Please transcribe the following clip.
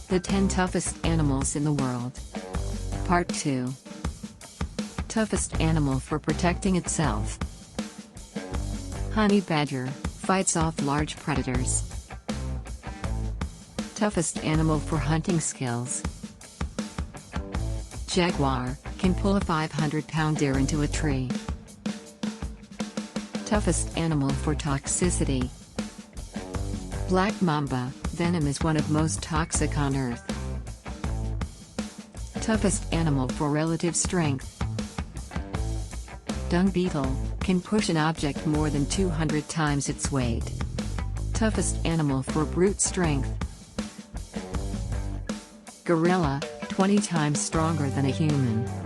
The 10 toughest animals in the world. Part 2. Toughest animal for protecting itself. Honey badger fights off large predators. Toughest animal for hunting skills. Jaguar can pull a 500-pound deer into a tree. Toughest animal for toxicity. Black mamba venom is one of most toxic on Earth. Toughest animal for relative strength. Dung beetle can push an object more than 200 times its weight. Toughest animal for brute strength. Gorilla, 20 times stronger than a human.